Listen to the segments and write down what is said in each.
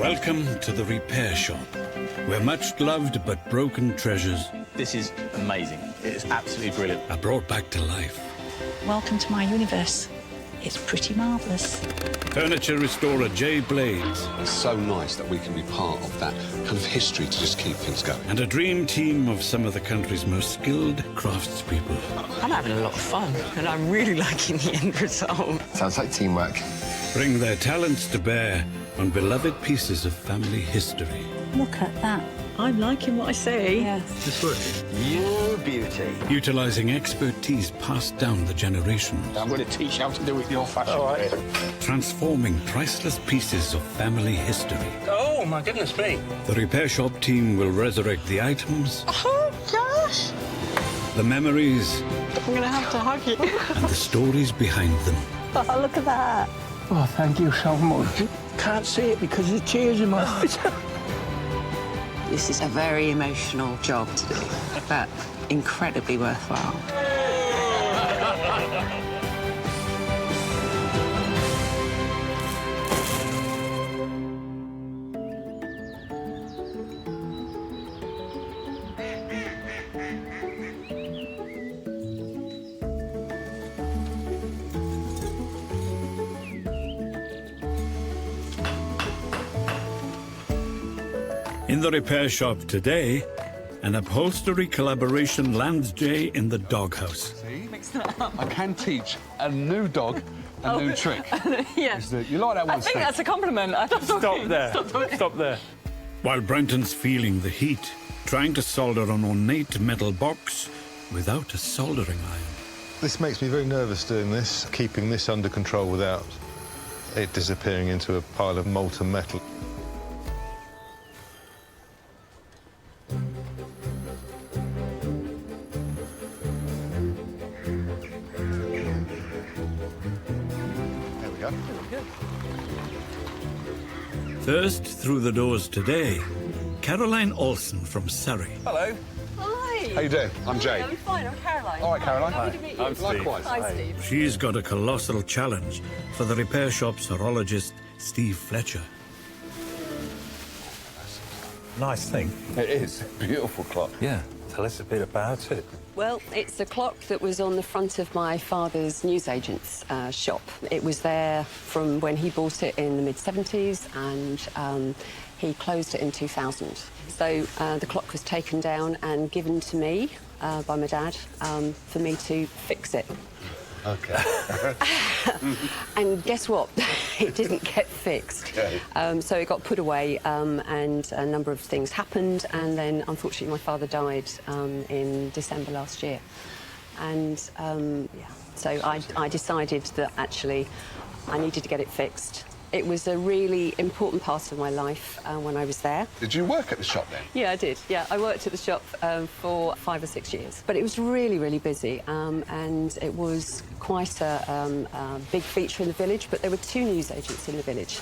Welcome to the repair shop, where much loved but broken treasures This is amazing. It's absolutely brilliant. are brought back to life. Welcome to my universe. It's pretty marvellous. Furniture restorer Jay Blades It's so nice that we can be part of that kind of history to just keep things going. and a dream team of some of the country's most skilled craftspeople I'm having a lot of fun, and I'm really liking the end result. Sounds like teamwork. bring their talents to bear on beloved pieces of family history. Look at that. I'm liking what I see. Yes. You beauty. Utilising expertise passed down the generations, I'm going to teach you how to do it the old-fashioned way. transforming priceless pieces of family history. Oh, my goodness me. The repair shop team will resurrect the items, Oh, gosh. the memories, I'm going to have to hug you. and the stories behind them. Oh, look at that. Oh, thank you so much. Can't see it because the tears in my eyes. This is a very emotional job to do, but incredibly worthwhile. In the repair shop today, an upholstery collaboration lands Jay in the doghouse. I can teach a new dog a new trick. Yes. You like that one, I think that's a compliment. Stop there. Stop there. While Brenton's feeling the heat, trying to solder an ornate metal box without a soldering iron. This makes me very nervous doing this, keeping this under control without it disappearing into a pile of molten metal. There we go. First through the doors today, Caroline Olsen from Surrey. Hello. Hi. How you doing? I'm Jay. I'm fine. I'm Caroline. All right, Caroline. Happy to meet you. I'm Steve. Likewise. Hi, Steve. She's got a colossal challenge for the repair shop's horologist Steve Fletcher. Nice thing. It is. Beautiful clock. Yeah. Tell us a bit about it. Well, it's a clock that was on the front of my father's Newsagent's shop. It was there from when he bought it in the mid-70s, and he closed it in 2000. So the clock was taken down and given to me by my dad for me to fix it. Okay. And guess what? It didn't get fixed. Okay. So it got put away, and a number of things happened, and then unfortunately my father died in December last year. And yeah, so I decided that actually I needed to get it fixed. It was a really important part of my life when I was there. Did you work at the shop then? Yeah, I did. Yeah, I worked at the shop for 5 or 6 years. But it was really, really busy, and it was quite a big feature in the village, but there were 2 newsagents in the village.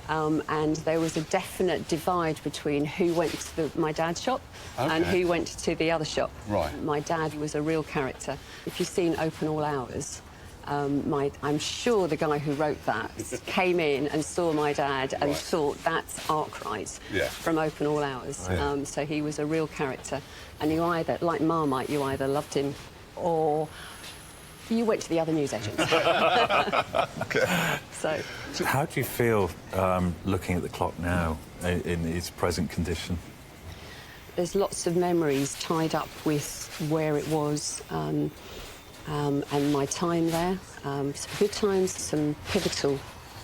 And there was a definite divide between who went to my dad's shop and who went to the other shop. Right. My dad was a real character. If you've seen Open All Hours, I'm sure the guy who wrote that came in and saw my dad and thought, that's Arkwright from Open All Hours. Right. So he was a real character. And you either, like Marmite, you either loved him or you went to the other newsagents. Okay. So How do you feel looking at the clock now in its present condition? there's lots of memories tied up with where it was and my time there. Some good times, some pivotal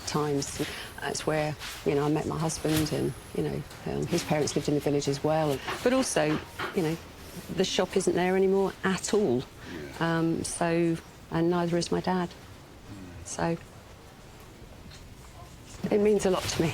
times. That's where, you know, I met my husband, and, you know, his parents lived in the village as well. But also, you know, the shop isn't there anymore at all. So, and neither is my dad. So, it means a lot to me.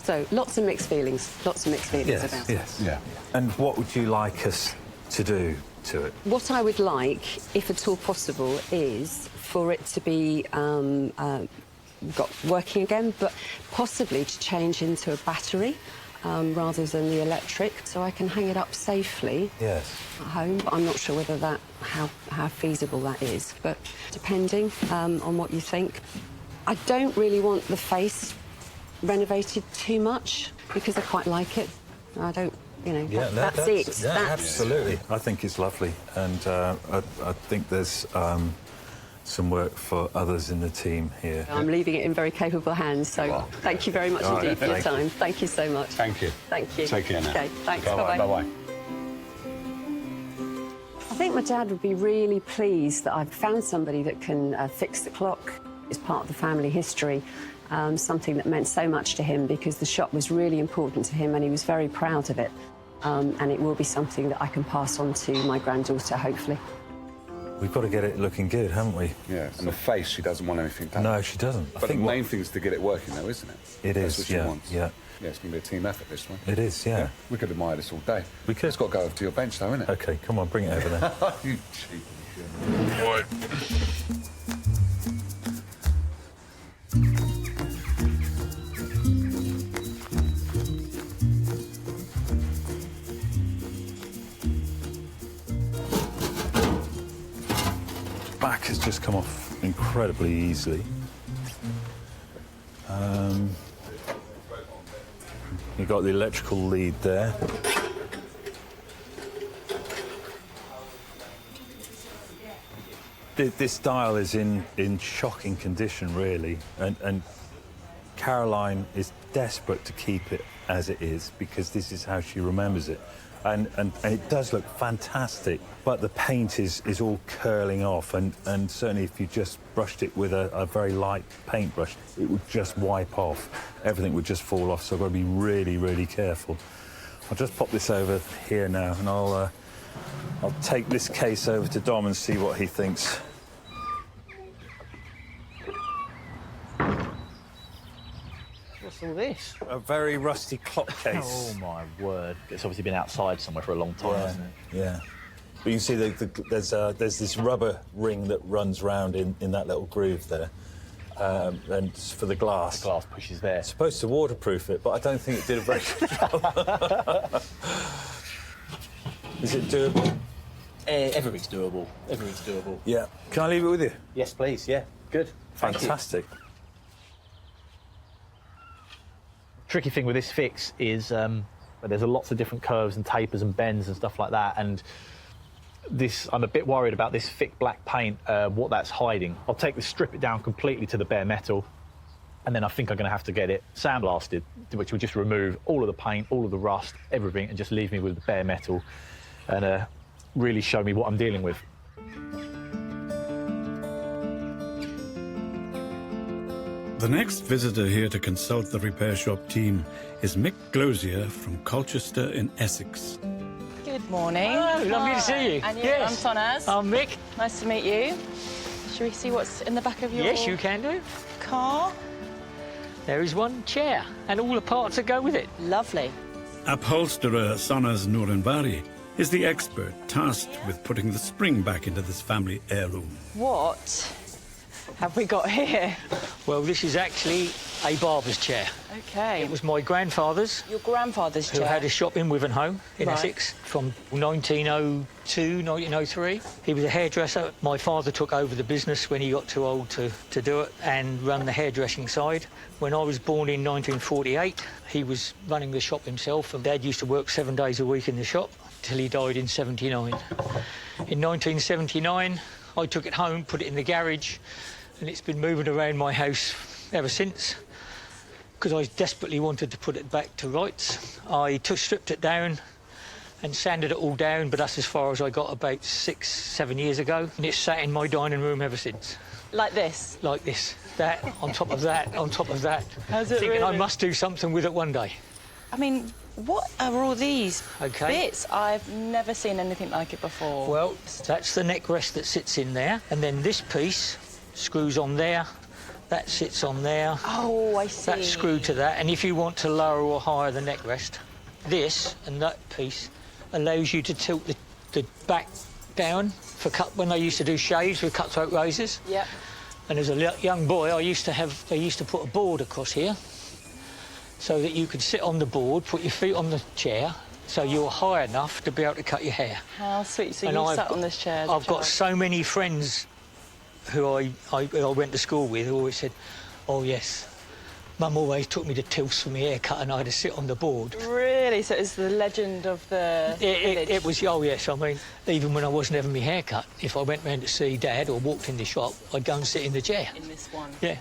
So, lots of mixed feelings. Lots of mixed feelings about it. Yes. Yeah. And what would you like us to do to it? What I would like, if at all possible, is for it to be got working again, but possibly to change into a battery rather than the electric, so I can hang it up safely at home. But I'm not sure whether that how feasible that is, but depending on what you think. I don't really want the face renovated too much because I quite like it. I don't, you know, that's it. Yeah, absolutely. I think it's lovely, and I think there's some work for others in the team here. I'm leaving it in very capable hands, so thank you very much indeed for your time. Thank you so much. Thank you. Thank you. Take care now. OK, thanks. Bye-bye. Bye-bye. I think my dad would be really pleased that I've found somebody that can fix the clock. It's part of the family history, something that meant so much to him because the shop was really important to him and he was very proud of it. And it will be something that I can pass on to my granddaughter, hopefully. We've got to get it looking good, haven't we? Yeah, and the face, she doesn't want anything done. No, she doesn't. But the main thing is to get it working, though, isn't it? It That's is, what she yeah, wants. yeah. Yeah, it's going to be a team effort, this one. It is, yeah. We could admire this all day. We could. It's got to go over to your bench, though, isn't it? OK, come on, bring it over there. You cheeky. Back has just come off incredibly easily. You've got the electrical lead there. This dial is in shocking condition, really, and Caroline is desperate to keep it as it is because this is how she remembers it. And it does look fantastic, but the paint is all curling off, and certainly if you just brushed it with a very light paintbrush, it would just wipe off. Everything would just fall off, so I've got to be really, really careful. I'll just pop this over here now, and I'll take this case over to Dom and see what he thinks. What's all this? A very rusty clock case. Oh, my word. It's obviously been outside somewhere for a long time, hasn't it? Yeah. But you can see there's this rubber ring that runs round in that little groove there. And it's for the glass. The glass pushes there. It's supposed to waterproof it, but I don't think it did a very good job. Is it doable? Everything's doable. Everything's doable. Yeah. Can I leave it with you? Yes, please. Yeah. Good. Thank you. Fantastic. Tricky thing with this fix is there's lots of different curves and tapers and bends and stuff like that, and I'm a bit worried about this thick black paint, what that's hiding. I'll strip it down completely to the bare metal, and then I think I'm going to have to get it sandblasted, which will just remove all of the paint, all of the rust, everything, and just leave me with the bare metal and really show me what I'm dealing with. The next visitor here to consult the repair shop team is Mick Glozier from Colchester in Essex. Good morning. Oh, lovely to see you. And you, yes. I'm Sonnaz. I'm Mick. Nice to meet you. Shall we see what's in the back of your Yes, you can do. car? There is one chair and all the parts that go with it. Lovely. Upholsterer Sonnaz Nooranvary is the expert tasked with putting the spring back into this family heirloom. What have we got here? Well, this is actually a barber's chair. OK. It was my grandfather's. Your grandfather's who chair? had a shop in Wivenhoe in Right. Essex from 1902, 1903. He was a hairdresser. My father took over the business when he got too old to do it and run the hairdressing side. When I was born in 1948, he was running the shop himself, and Dad used to work 7 days a week in the shop till he died in 79. In 1979, I took it home, put it in the garage, and it's been moving around my house ever since because I desperately wanted to put it back to rights. I stripped it down and sanded it all down, but that's as far as I got about 6, 7 years ago, and it's sat in my dining room ever since. Like this? Like this. That, on top of that, on top of that. Has it Thinking really? I must do something with it one day. I mean, what are all these OK. bits? I've never seen anything like it before. Well, that's the neck rest that sits in there, and then this piece screws on there, that sits on there. Oh, I see. That's screwed to that, and if you want to lower or higher the neck rest, this and that piece allows you to tilt the back down for when they used to do shaves with cutthroat razors. Yep. And as a young boy, they used to put a board across here so that you could sit on the board, put your feet on the chair, so you're high enough to be able to cut your hair. How sweet. So And you I've sat got- on this chair as a I've got child. so many friends who I went to school with who always said, Oh, yes. Mum always took me to tilts for my haircut and I had to sit on the board. Really? So it's the legend of the village? It was, oh, yes. I mean, even when I wasn't having my haircut, if I went round to see Dad or walked in the shop, I'd go and sit in the chair. In this one? Yeah.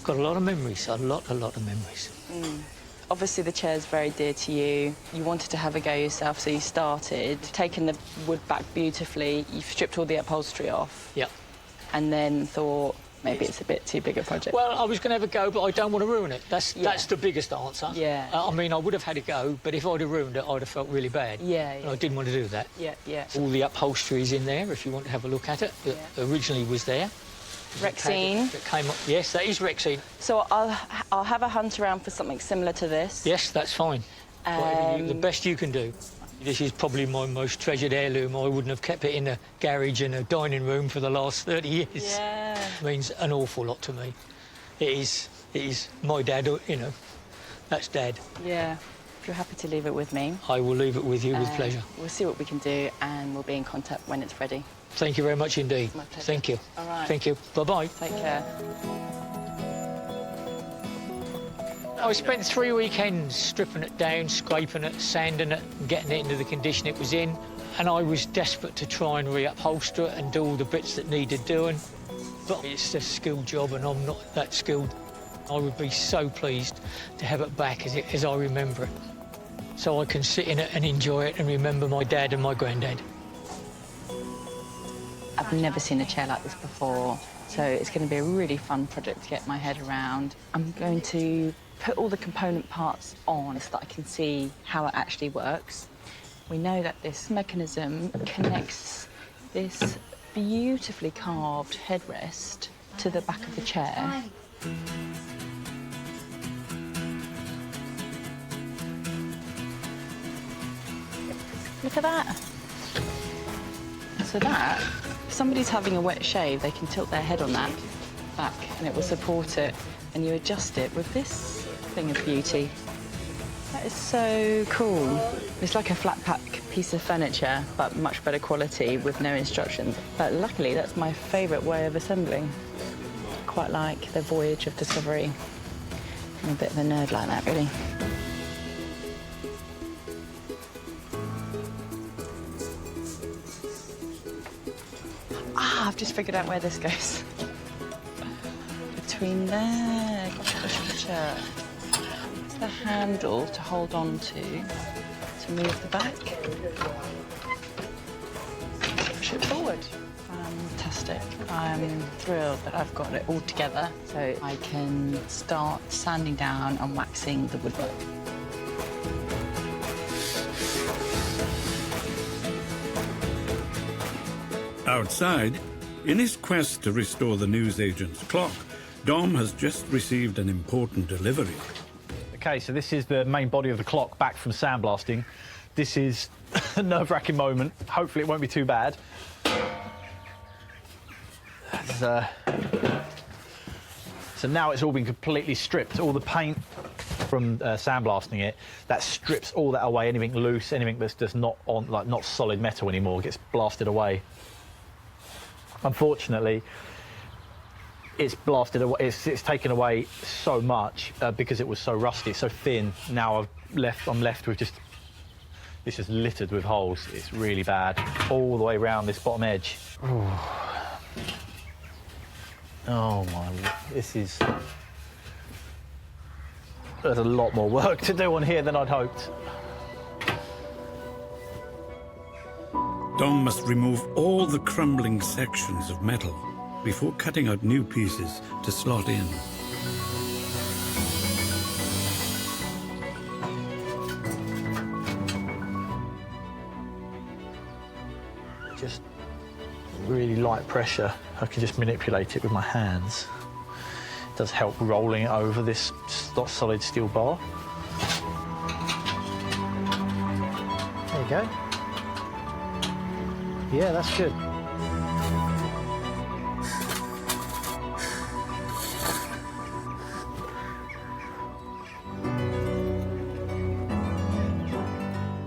Got a lot of memories, a lot of memories. Obviously, the chair's very dear to you. You wanted to have a go yourself, so you started, taking the wood back beautifully. You've stripped all the upholstery off. Yep. And then thought, maybe it's a bit too big a project. Well, I was going to have a go, but I don't want to ruin it. That's the biggest answer. Yeah. I mean, I would have had a go, but if I'd have ruined it, I'd have felt really bad. Yeah, And I didn't want to do that. Yeah. All the upholstery's in there, if you want to have a look at it. It originally was there. Rexine. It came up. Yes, that is Rexine. So I'll have a hunt around for something similar to this. Yes, that's fine. The best you can do. This is probably my most treasured heirloom. I wouldn't have kept it in a garage and a dining room for the last 30 years. Yeah. It means an awful lot to me. It is my dad, you know. That's Dad. Yeah. If you're happy to leave it with me. I will leave it with you with pleasure. We'll see what we can do and we'll be in contact when it's ready. Thank you very much indeed. My pleasure. Thank you. All right. Thank you. Bye-bye. Take care. I spent 3 weekends stripping it down, scraping it, sanding it, and getting it into the condition it was in. And I was desperate to try and re-upholster it and do all the bits that needed doing. But it's a skilled job and I'm not that skilled. I would be so pleased to have it back as I remember it. So I can sit in it and enjoy it and remember my dad and my granddad. I've never seen a chair like this before, so it's going to be a really fun project to get my head around. I'm going to put all the component parts on so that I can see how it actually works. We know that this mechanism connects this beautifully carved headrest to the back of the chair. Look at that. So that, if somebody's having a wet shave, they can tilt their head on that back and it will support it, and you adjust it with this thing of beauty. That is so cool. It's like a flat pack piece of furniture, but much better quality with no instructions. But luckily, that's my favourite way of assembling. Quite like the voyage of discovery. I'm a bit of a nerd like that, really. I've just figured out where this goes. Between there, gotcha. It's the handle to hold on to move the back. Push it forward. Fantastic. I'm thrilled that I've got it all together so I can start sanding down and waxing the woodwork. Outside, in his quest to restore the newsagent's clock, Dom has just received an important delivery. OK, so this is the main body of the clock back from sandblasting. This is a nerve-wracking moment. Hopefully it won't be too bad. So now it's all been completely stripped. All the paint from sandblasting it, that strips all that away. Anything loose, anything that's just not on, like not solid metal anymore, gets blasted away. Unfortunately, it's blasted away. It's taken away so much because it was so rusty, so thin. Now I'm left with just this is littered with holes. It's really bad all the way around this bottom edge. Oh my! There's a lot more work to do on here than I'd hoped. Dom must remove all the crumbling sections of metal before cutting out new pieces to slot in. Just really light pressure. I can just manipulate it with my hands. It does help rolling it over this solid steel bar. There you go. Yeah, that's good.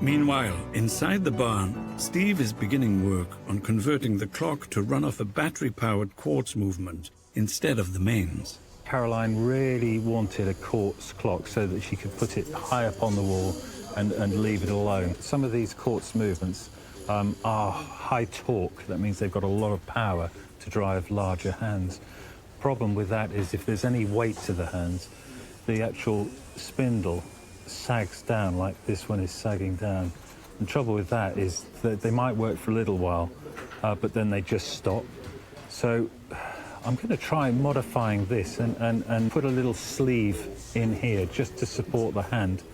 Meanwhile, inside the barn, Steve is beginning work on converting the clock to run off a battery-powered quartz movement instead of the mains. Caroline really wanted a quartz clock so that she could put it high up on the wall and leave it alone. Some of these quartz movements are high torque. That means they've got a lot of power to drive larger hands. Problem with that is if there's any weight to the hands, the actual spindle sags down like this one is sagging down. The trouble with that is that they might work for a little while, but then they just stop. So I'm going to try modifying this and put a little sleeve in here just to support the hand.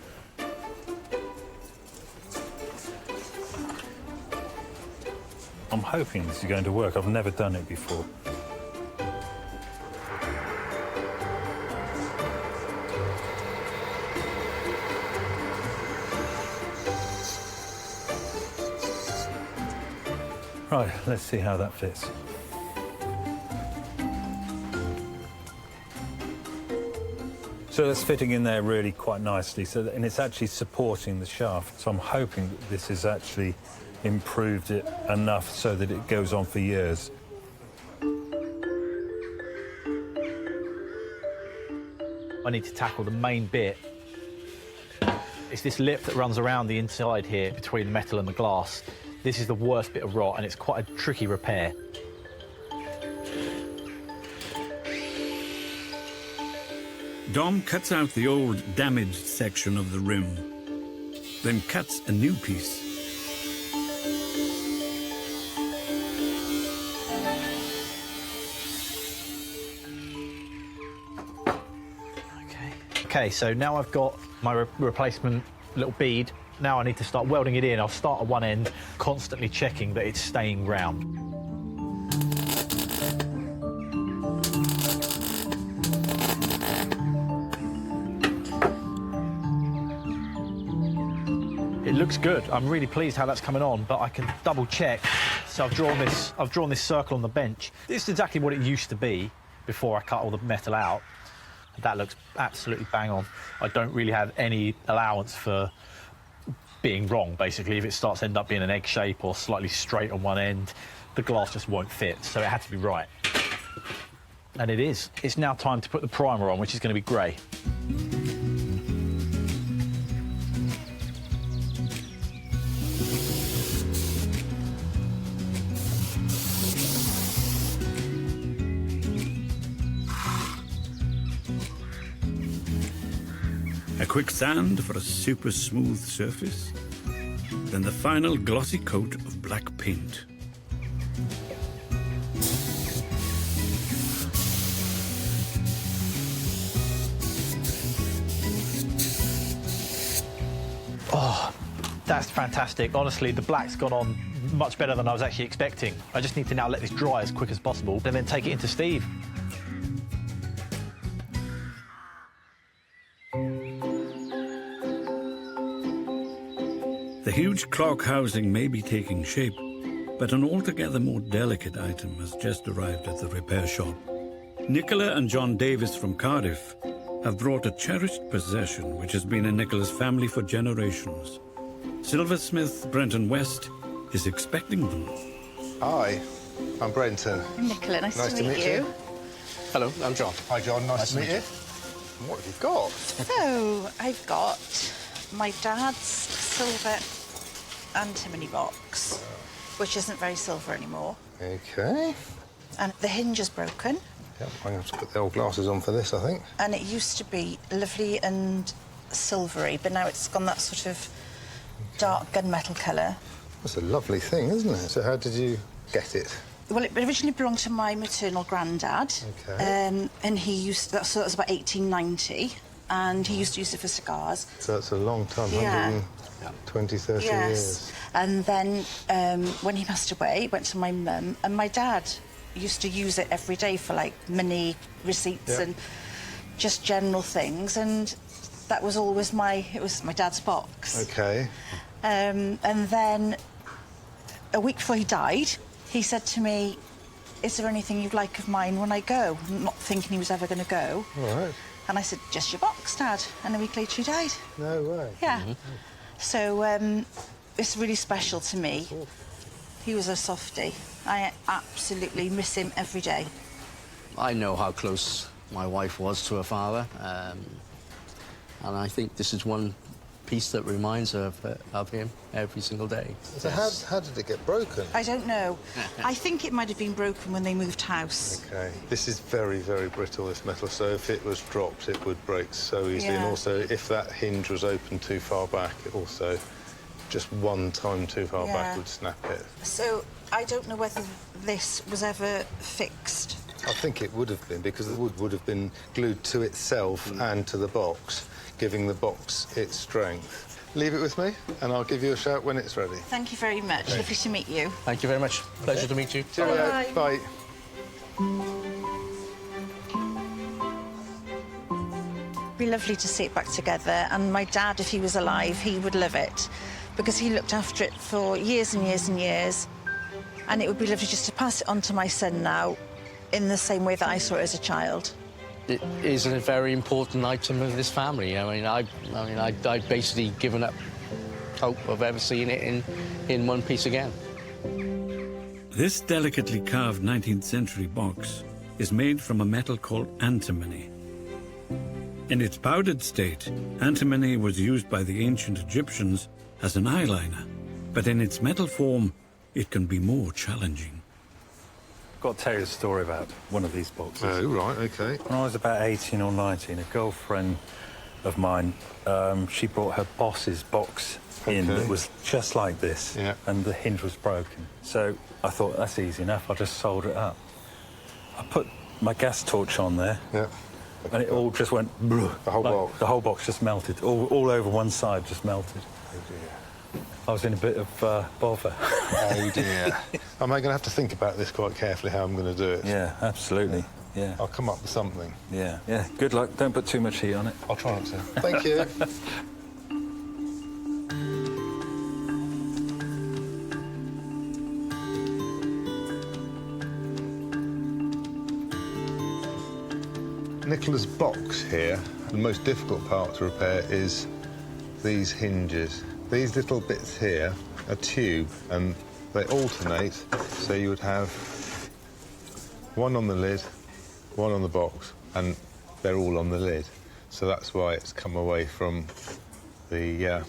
I'm hoping this is going to work. I've never done it before. Right, let's see how that fits. So that's fitting in there really quite nicely, and it's actually supporting the shaft. So I'm hoping that this has actually improved it enough so that it goes on for years. I need to tackle the main bit. It's this lip that runs around the inside here between the metal and the glass. This is the worst bit of rot, and it's quite a tricky repair. Dom cuts out the old, damaged section of the rim, then cuts a new piece. Okay, so now I've got my replacement little bead. Now I need to start welding it in. I'll start at one end, constantly checking that it's staying round. It looks good. I'm really pleased how that's coming on, but I can double check. So I've drawn this circle on the bench. This is exactly what it used to be before I cut all the metal out. That looks absolutely bang on. I don't really have any allowance for being wrong, basically. If it starts to end up being an egg shape or slightly straight on one end, the glass just won't fit, so it had to be right. And it is. It's now time to put the primer on, which is going to be grey. A quick sand for a super smooth surface, then the final glossy coat of black paint. Oh, that's fantastic. Honestly, the black's gone on much better than I was actually expecting. I just need to now let this dry as quick as possible and then take it into Steve. The huge clock housing may be taking shape, but an altogether more delicate item has just arrived at the repair shop. Nicola and John Davis from Cardiff have brought a cherished possession which has been in Nicola's family for generations. Silversmith Brenton West is expecting them. Hi, I'm Brenton. Nicola, nice to meet you. Hello, I'm John. Hi, John. Nice to meet you. What have you got? So, I've got my dad's silver antimony box, which isn't very silver anymore. OK. And the hinge is broken. Yep, I'm going to have to put the old glasses on for this, I think. And it used to be lovely and silvery, but now it's gone that sort of dark gunmetal colour. That's a lovely thing, isn't it? So how did you get it? Well, it originally belonged to my maternal granddad. OK. And he used to, so that was about 1890, and he used to use it for cigars. So that's a long time, Yeah. 120, 30 years. And then when he passed away, it went to my mum, and my dad used to use it every day for, like, money receipts and just general things, and that was always it was my dad's box. OK. And then a week before he died, he said to me, "Is there anything you'd like of mine when I go?" Not thinking he was ever going to go. All right. And I said, "Just your box, Dad." And a week later, he died. No way. Yeah. So it's really special to me. He was a softie. I absolutely miss him every day. I know how close my wife was to her father. And I think this is one piece that reminds her of him every single day. So how did it get broken? I don't know. I think it might have been broken when they moved house. OK. This is very, very brittle, this metal, so if it was dropped, it would break so easily. Yeah. And also, if that hinge was open too far back, it also, just one time too far back would snap it. So I don't know whether this was ever fixed. I think it would have been, because the wood would have been glued to itself and to the box, giving the box its strength. Leave it with me, and I'll give you a shout when it's ready. Thank you very much. Okay. Lovely to meet you. Thank you very much. Pleasure to meet you. Cheerio. Bye. Bye. It'd be lovely to see it back together, and my dad, if he was alive, he would love it, because he looked after it for years and years and years, and it would be lovely just to pass it on to my son now in the same way that I saw it as a child. It is a very important item of this family. I'd basically given up hope of ever seeing it in one piece again. This delicately carved 19th century box is made from a metal called antimony. In its powdered state, antimony was used by the ancient Egyptians as an eyeliner, but in its metal form, it can be more challenging. I've got to tell you a story about one of these boxes. Oh, right, OK. When I was about 18 or 19, a girlfriend of mine, she brought her boss's box in that was just like this, and the hinge was broken. So I thought, that's easy enough, I'll just solder it up. I put my gas torch on there, and it all just went... The whole box? The whole box just melted. All over one side just melted. Oh, dear. I was in a bit of bother. Oh, dear. Am I going to have to think about this quite carefully, how I'm going to do it? Yeah, absolutely. Yeah. I'll come up with something. Yeah, yeah. Good luck. Don't put too much heat on it. I'll try not to. Thank you. Nicola's box here, the most difficult part to repair is these hinges. These little bits here are tube, and they alternate, so you would have one on the lid, one on the box, and they're all on the lid. So that's why it's come away from the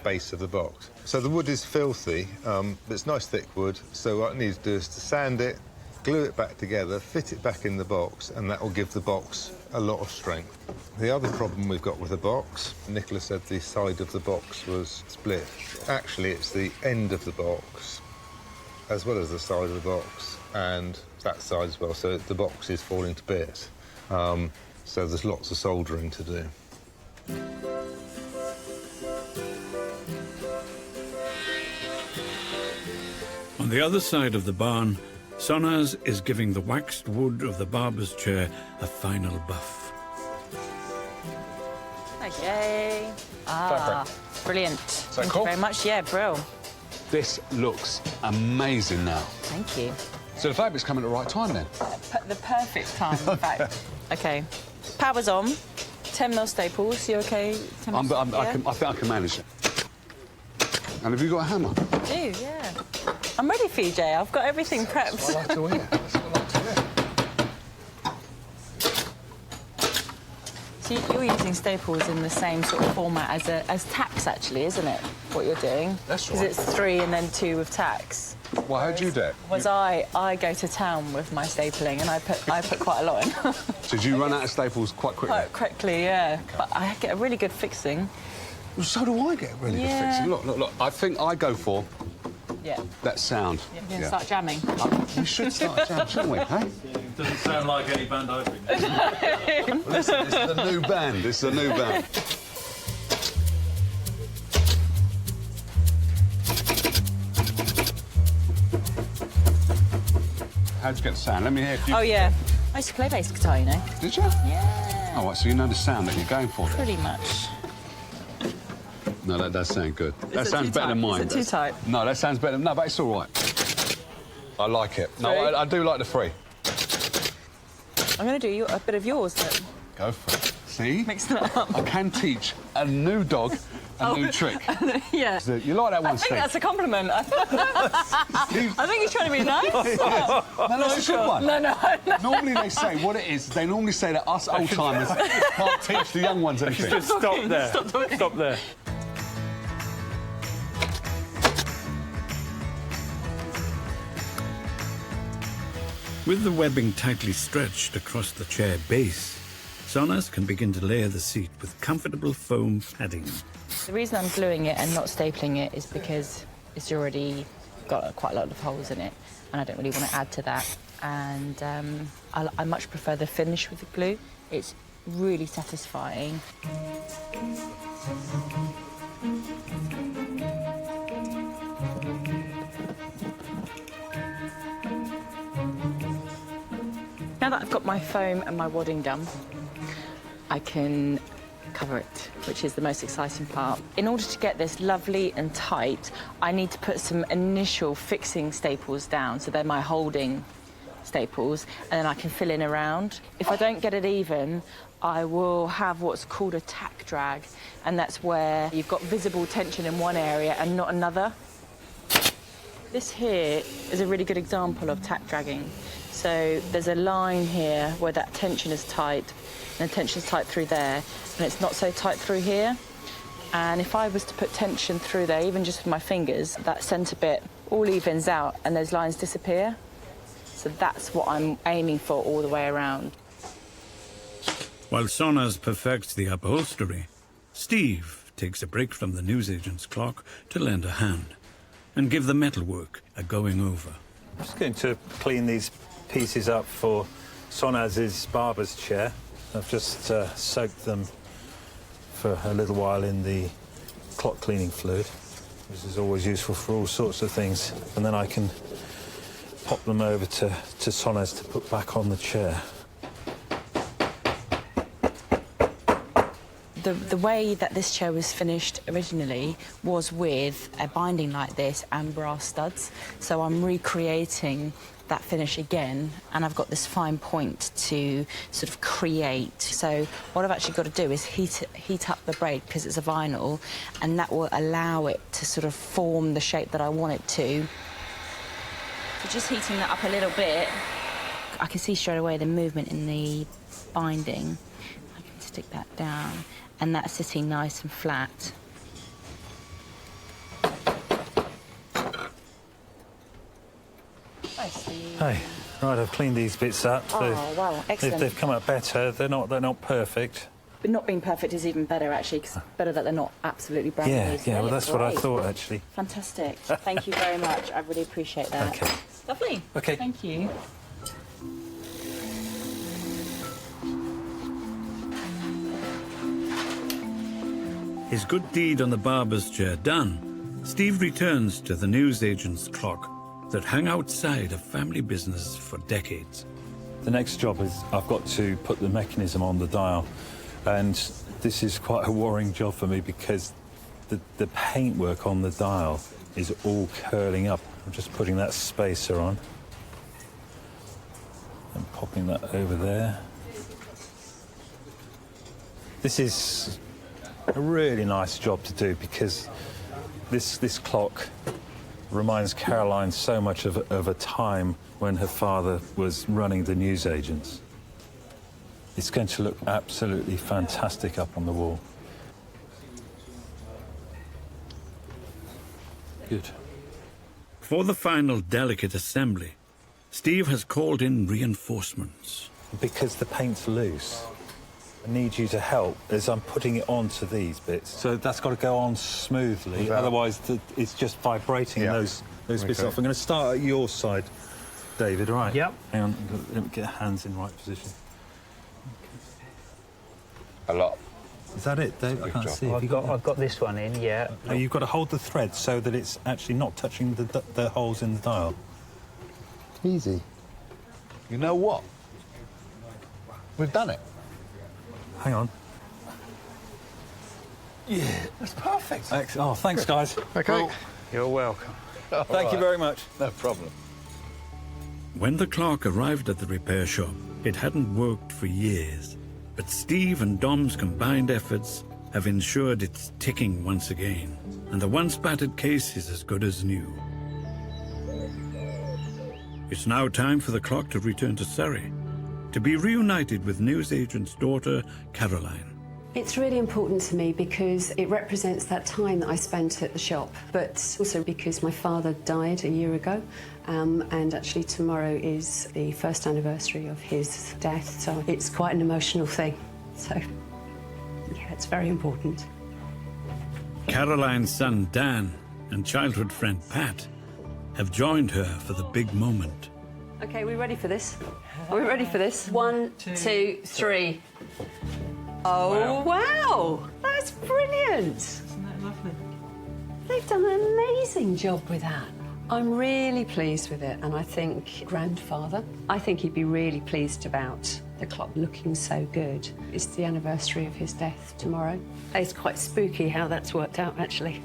base of the box. So the wood is filthy, but it's nice thick wood, so what I need to do is to sand it, glue it back together, fit it back in the box, and that will give the box a lot of strength. The other problem we've got with the box, Nicola said the side of the box was split. Actually, it's the end of the box, as well as the side of the box, and that side as well, so the box is falling to bits. So there's lots of soldering to do. On the other side of the barn, Sonnaz is giving the waxed wood of the barber's chair a final buff. Okay. Ah, brilliant. Thank cool? you very much. Yeah, bro. This looks amazing now. Thank you. So the fabric's coming at the right time then? The perfect time, in fact. OK. Power's on. 10mm staples. You OK? I think I can manage it. And have you got a hammer? I do, yeah. I'm ready for you, Jay. I've got everything prepped. I like to hear. That's what I like to hear. So you're using staples in the same sort of format as tacks, actually, isn't it? What you're doing? That's right. Because it's 3 and then 2 with tacks. Well, how'd you do it? I go to town with my stapling, and I put quite a lot in. So did you run out of staples quite quickly? Quite quickly, yeah. Okay. But I get a really good fixing. Well, so do I get a really good fixing. Look. I think I go for that sound. You're going to start jamming? We should start jamming, shouldn't we, hey? Doesn't sound like any band I've been in. Well, listen, this is the new band. This is the new band. How'd you get the sound? Let me hear. Oh, yeah. I used to play bass guitar, you know. Did you? Yeah. Oh, right, so you know the sound that you're going for then? Pretty much. No, that does sound good. That Is it sounds too better than tight? mine. Is it too tight? No, that sounds better. No, but it's all right. I like it. No, I do like the 3. I'm going to do a bit of yours then. Go for it. See? Mixing it up. I can teach a new dog a new trick. Yeah. So you like that one, I think Steve? that's a compliment. I think he's trying to be nice. No, that's a good one. No. Normally they say what it is. They normally say that us old-timers can't teach the young ones anything. Just stop there. Stop there. With the webbing tightly stretched across the chair base, Sonnaz can begin to layer the seat with comfortable foam padding. The reason I'm gluing it and not stapling it is because it's already got quite a lot of holes in it, and I don't really want to add to that. And I much prefer the finish with the glue. It's really satisfying. Now that I've got my foam and my wadding done, I can cover it, which is the most exciting part. In order to get this lovely and tight, I need to put some initial fixing staples down, so they're my holding staples, and then I can fill in around. If I don't get it even, I will have what's called a tack drag, and that's where you've got visible tension in one area and not another. This here is a really good example of tack dragging. So there's a line here where that tension is tight, and the tension is tight through there, and it's not so tight through here. And if I was to put tension through there, even just with my fingers, that centre bit all evens out and those lines disappear. So that's what I'm aiming for all the way around. While Sonnaz perfects the upholstery, Steve takes a break from the newsagent's clock to lend a hand and give the metalwork a going over. I'm just going to clean these pieces up for Sonnaz's barber's chair. I've just soaked them for a little while in the clock cleaning fluid. This is always useful for all sorts of things. And then I can pop them over to Sonnaz to put back on the chair. The way that this chair was finished originally was with a binding like this and brass studs. So I'm recreating that finish again, and I've got this fine point to sort of create. So what I've actually got to do is heat up the braid, because it's a vinyl, and that will allow it to sort of form the shape that I want it to. So just heating that up a little bit, I can see straight away the movement in the binding. I can stick that down, and that's sitting nice and flat. Hey, right, I've cleaned these bits up. Oh, wow, excellent. They've come out better. They're not perfect. But not being perfect is even better, actually, because it's better that they're not absolutely brand new. Yeah, well, that's what I thought, actually. Fantastic. Thank you very much. I really appreciate that. Okay. Lovely. Okay. Thank you. His good deed on the barber's chair done, Steve returns to the newsagent's clock that hung outside a family business for decades. The next job is I've got to put the mechanism on the dial, and this is quite a worrying job for me because the paintwork on the dial is all curling up. I'm just putting that spacer on and popping that over there. This is a really nice job to do because this clock reminds Caroline so much of a time when her father was running the newsagents. It's going to look absolutely fantastic up on the wall. Good. For the final delicate assembly, Steve has called in reinforcements. Because the paint's loose, I need you to help as I'm putting it onto these bits. So that's got to go on smoothly, otherwise it's just vibrating those bits off. I'm going to start at your side, David, all right? Yep. Hang on, let me get hands in right position. A lot. Is that it, Dave? I can't see. I've got this one in, yeah. Oh, you've got to hold the thread so that it's actually not touching the holes in the dial. Easy. You know what? We've done it. Hang on. Yeah, that's perfect. Oh, thanks, guys. Okay. Well, you're welcome. Thank you very much. No problem. When the clock arrived at the repair shop, it hadn't worked for years. But Steve and Dom's combined efforts have ensured it's ticking once again, and the once battered case is as good as new. It's now time for the clock to return to Surrey, to be reunited with Newsagent's daughter, Caroline. It's really important to me because it represents that time that I spent at the shop, but also because my father died a year ago, and actually tomorrow is the first anniversary of his death, so it's quite an emotional thing. So, yeah, it's very important. Caroline's son, Dan, and childhood friend, Pat, have joined her for the big moment. OK, we ready for this? Are we ready for this? 1, 2, 3. Oh, wow! That's brilliant! Isn't that lovely? They've done an amazing job with that. I'm really pleased with it, and I think grandfather, I think he'd be really pleased about the clock looking so good. It's the anniversary of his death tomorrow. It's quite spooky how that's worked out, actually.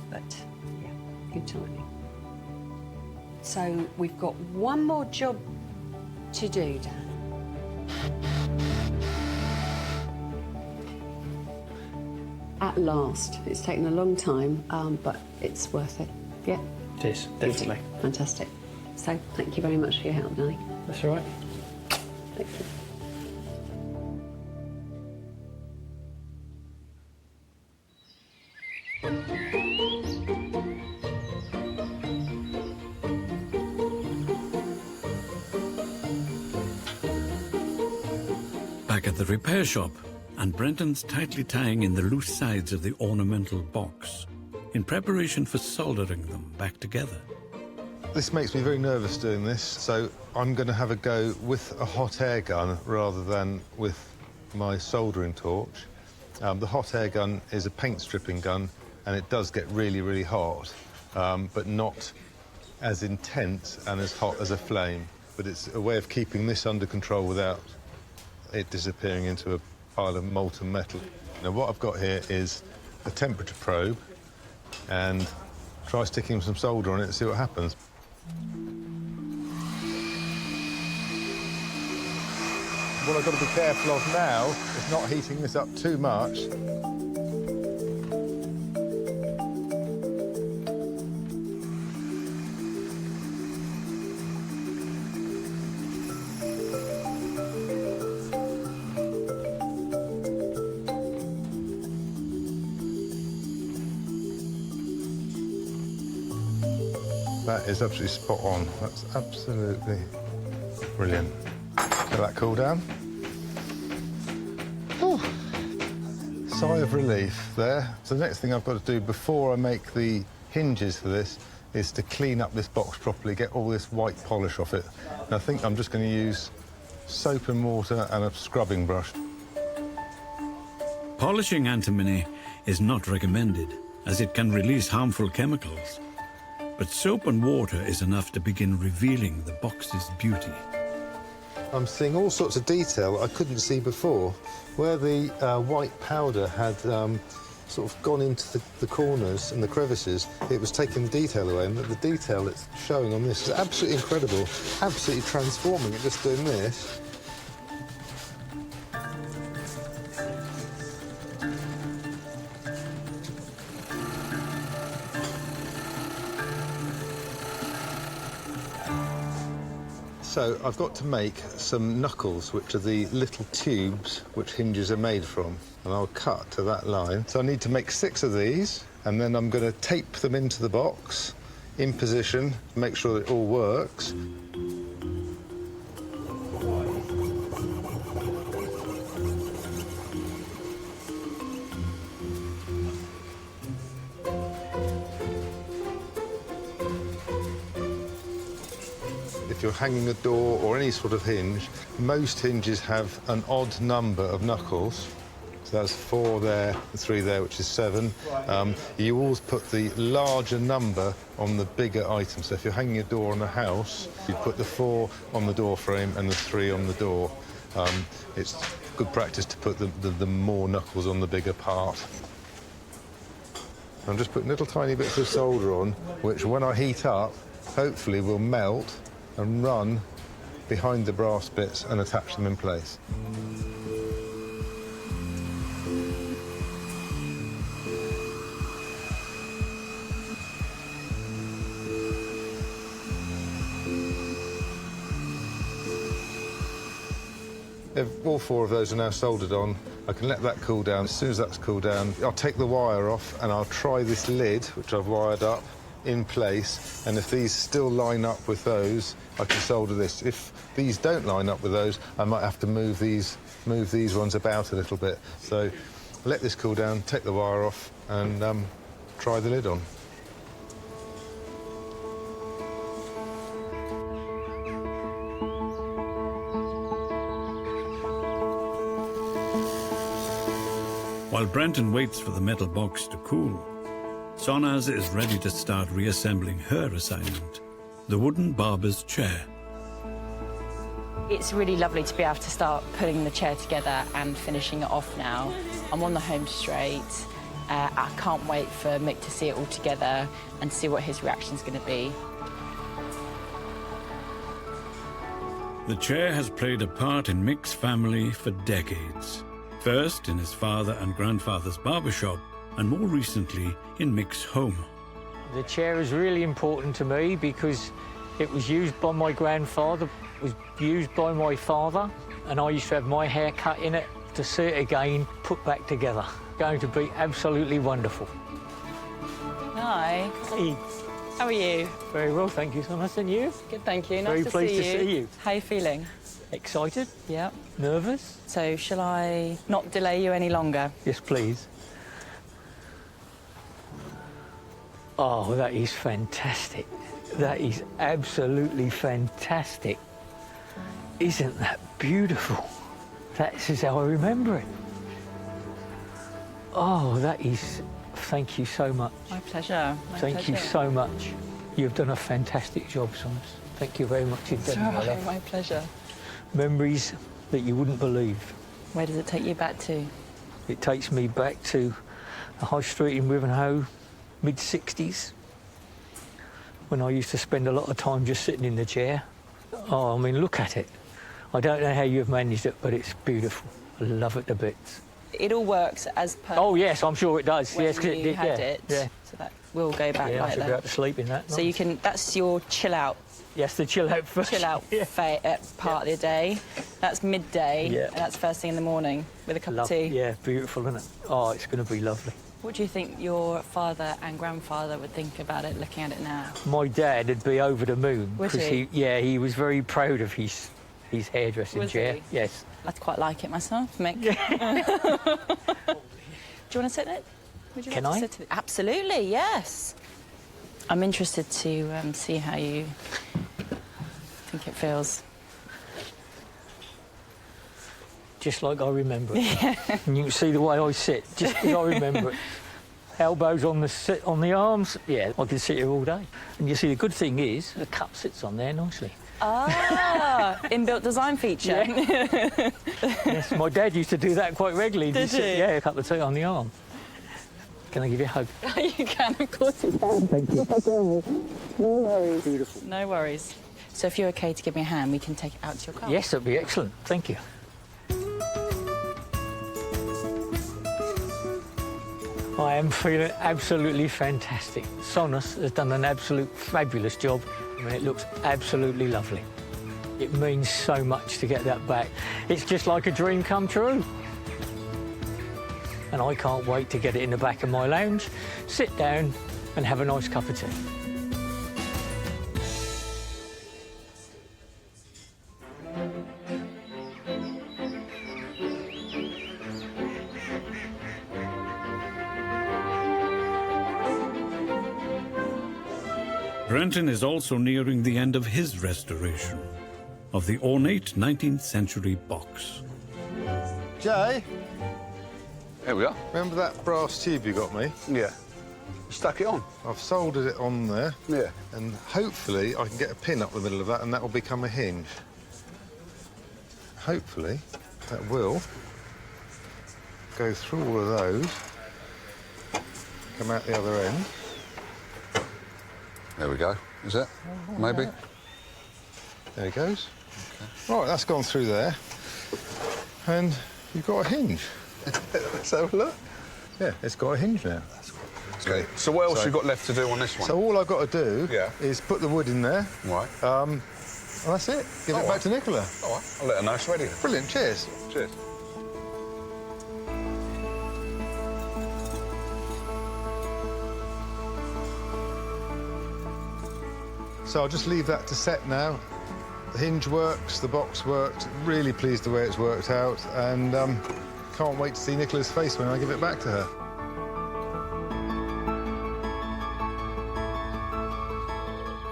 But, yeah, good timing. So we've got one more job to do, Dan. At last. It's taken a long time, but it's worth it. Yeah? It is, definitely. Fantastic. So, thank you very much for your help, Danny. That's all right. Thank you. Back at the repair shop, and Brenton's tightly tying in the loose sides of the ornamental box in preparation for soldering them back together. This makes me very nervous doing this, so I'm going to have a go with a hot air gun rather than with my soldering torch. The hot air gun is a paint stripping gun, and it does get really, really hot, but not as intense and as hot as a flame. But it's a way of keeping this under control without it disappearing into a pile of molten metal. Now what I've got here is a temperature probe, and try sticking some solder on it and see what happens. What I've got to be careful of now is not heating this up too much. That is absolutely spot on. That's absolutely brilliant. Let that cool down. Whew. Sigh of relief there. So the next thing I've got to do before I make the hinges for this is to clean up this box properly, get all this white polish off it. And I think I'm just going to use soap and water and a scrubbing brush. Polishing antimony is not recommended, as it can release harmful chemicals. But soap and water is enough to begin revealing the box's beauty. I'm seeing all sorts of detail I couldn't see before. Where the white powder had sort of gone into the corners and the crevices, it was taking the detail away, and the detail it's showing on this is absolutely incredible, absolutely transforming it just doing this. So I've got to make some knuckles, which are the little tubes which hinges are made from, and I'll cut to that line. So I need to make 6 of these, and then I'm going to tape them into the box in position, make sure that it all works. If you're hanging a door or any sort of hinge, most hinges have an odd number of knuckles. So that's 4 there, 3 there, which is 7. You always put the larger number on the bigger item. So if you're hanging a door on a house, you put the 4 on the door frame and the 3 on the door. It's good practice to put the more knuckles on the bigger part. I'm just putting little tiny bits of solder on, which when I heat up, hopefully will melt and run behind the brass bits and attach them in place. All 4 of those are now soldered on. I can let that cool down. As soon as that's cooled down, I'll take the wire off and I'll try this lid, which I've wired up, in place. And if these still line up with those, I can solder this. If these don't line up with those, I might have to move these ones about a little bit. So let this cool down, take the wire off, and try the lid on. While Brenton waits for the metal box to cool, Sonnaz is ready to start reassembling her assignment, the wooden barber's chair. It's really lovely to be able to start putting the chair together and finishing it off now. I'm on the home straight. I can't wait for Mick to see it all together and see what his reaction's going to be. The chair has played a part in Mick's family for decades. First in his father and grandfather's barbershop, and more recently in Mick's home. The chair is really important to me because it was used by my grandfather, was used by my father, and I used to have my hair cut in it to see it again, put back together. Going to be absolutely wonderful. Hi. Hey. How are you? Very well, thank you, Sonnaz. And you? Good, thank you. Very Nice pleased to see you. How are you feeling? Excited? Yeah. Nervous? So, shall I not delay you any longer? Yes, please. Oh, that is fantastic. That is absolutely fantastic. Isn't that beautiful? That is how I remember it. Oh, that is... Thank you so much. My pleasure. Thank you so much. You've done a fantastic job, Sonnaz. Thank you very much indeed, my love. My pleasure. Memories that you wouldn't believe. Where does it take you back to? It takes me back to the High Street in Wivenhoe, mid-60s, when I used to spend a lot of time just sitting in the chair. Oh, I mean, look at it. I don't know how you've managed it, but it's beautiful. I love it to bits. It all works as per... Oh, yes, I'm sure it does. When yes, because it you did, had yeah. it. Yeah. So that will go back Yeah, I like should that. be able to sleep in that. So you can... That's your chill-out. Yes, the chill-out first. Chill-out part of the day. That's midday. Yeah. And that's first thing in the morning with a cup of tea. Yeah, beautiful, isn't it? Oh, it's going to be lovely. What do you think your father and grandfather would think about it, looking at it now? My dad would be over the moon. Would he? He was very proud of his hairdressing chair. He? Yes. I'd quite like it myself, Mick. Do you want to sit in it? Would you Can like I? to sit in it? Absolutely, yes. I'm interested to see how you think it feels. Just like I remember it. Yeah. And you can see the way I sit, just as I remember it. Elbows on the arms. Yeah, I can sit here all day. And you see, the good thing is, the cup sits on there nicely. Ah, inbuilt design feature. Yeah. Yes, my dad used to do that quite regularly. Did he? Yeah, a cup of tea on the arm. Can I give you a hug? You can, of course you can. Thank you. No worries. Beautiful. No worries. So if you're OK to give me a hand, we can take it out to your car. Yes, that'd be excellent. Thank you. I am feeling absolutely fantastic. Sonnaz has done an absolute fabulous job. I mean, it looks absolutely lovely. It means so much to get that back. It's just like a dream come true. And I can't wait to get it in the back of my lounge, sit down and have a nice cup of tea. Brenton is also nearing the end of his restoration of the ornate 19th century box. Jay? Here we are. Remember that brass tube you got me? Yeah. Stuck it on. I've soldered it on there. Yeah. And hopefully I can get a pin up the middle of that and that will become a hinge. Hopefully that will go through all of those, come out the other end. There we go. Is it? Maybe? There it goes. Okay. Right, that's gone through there. And you've got a hinge. Let's have a look. Yeah, it's got a hinge now. Okay. So what else you got left to do on this one? So all I've got to do is put the wood in there. Right. Well, that's it. Give it back to Nicola. All right, I'll let her know it's ready. Brilliant. Cheers. Cheers. So I'll just leave that to set now. The hinge works, the box works. Really pleased the way it's worked out, and can't wait to see Nicola's face when I give it back to her.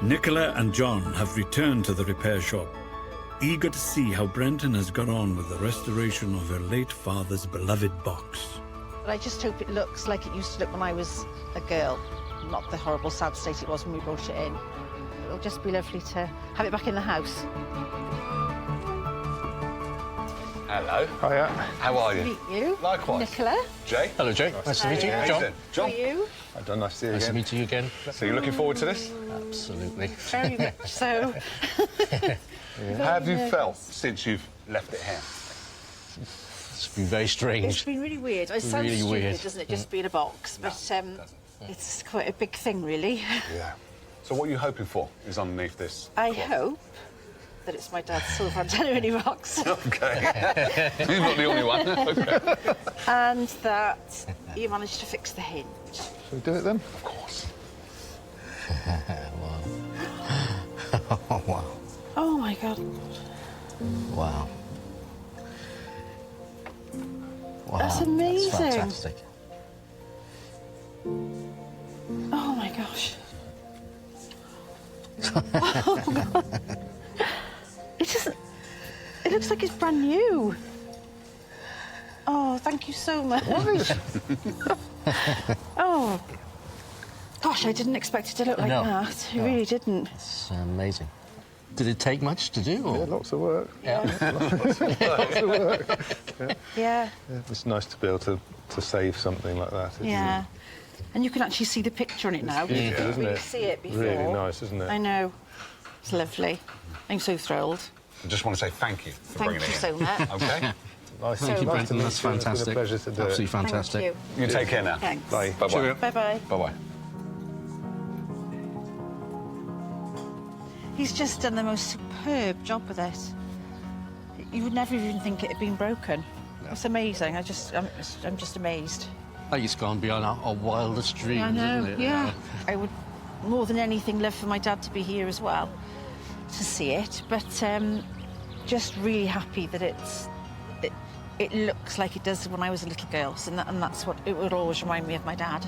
Nicola and John have returned to the repair shop, eager to see how Brenton has got on with the restoration of her late father's beloved box. But I just hope it looks like it used to look when I was a girl, not the horrible, sad state it was when we brought it in. It'll just be lovely to have it back in the house. Hello. Hiya. How are you? Meet you. Likewise. Nicola. Jay? Hello, Jay. Nice to meet you. Hiya. John. How How are you? I've done nice to see you Nice to again. meet you again. So you're looking forward to this? Absolutely. Very much so. How have you felt since you've left it here? It's been very strange. It's been really weird. It sounds Really stupid, weird. doesn't it, just being a box? But it's quite a big thing, really. Yeah. So what are you hoping for is underneath this? I hope that it's my dad's silver antenna box. OK. You're not the only one. OK. And that you managed to fix the hinge. Shall we do it then? Of course. Oh, wow. Oh, my God. Wow. Wow. That's amazing. That's fantastic. Oh, my gosh. Oh, God. It doesn't... It looks like it's brand new. Oh, thank you so much. Oh. Gosh, I didn't expect it to look like that. I really didn't. It's amazing. Did it take much to do? Or? Yeah, lots of work. Yeah. Lots of work. Yeah. It's nice to be able to save something like that. Isn't Yeah. It? And you can actually see the picture on it now. It's beautiful, You isn't really it? see it before. Really nice, isn't it? I know. It's lovely. I'm so thrilled. I just want to say thank you for bringing it in. Thank you so much. OK? Nice. Thank you, nice Brenton. to That's meet you. It's fantastic. been a pleasure to do Absolutely it. fantastic. Thank You take care now. Thanks. Bye. Bye-bye. Bye-bye. Bye-bye. He's just done the most superb job with it. You would never even think it had been broken. It's amazing. I'm just amazed. Like it's gone beyond our wildest dreams, I know, isn't it? yeah. I would, more than anything, love for my dad to be here as well, to see it. But just really happy that it looks like it does when I was a little girl, and that's what it would always remind me of my dad.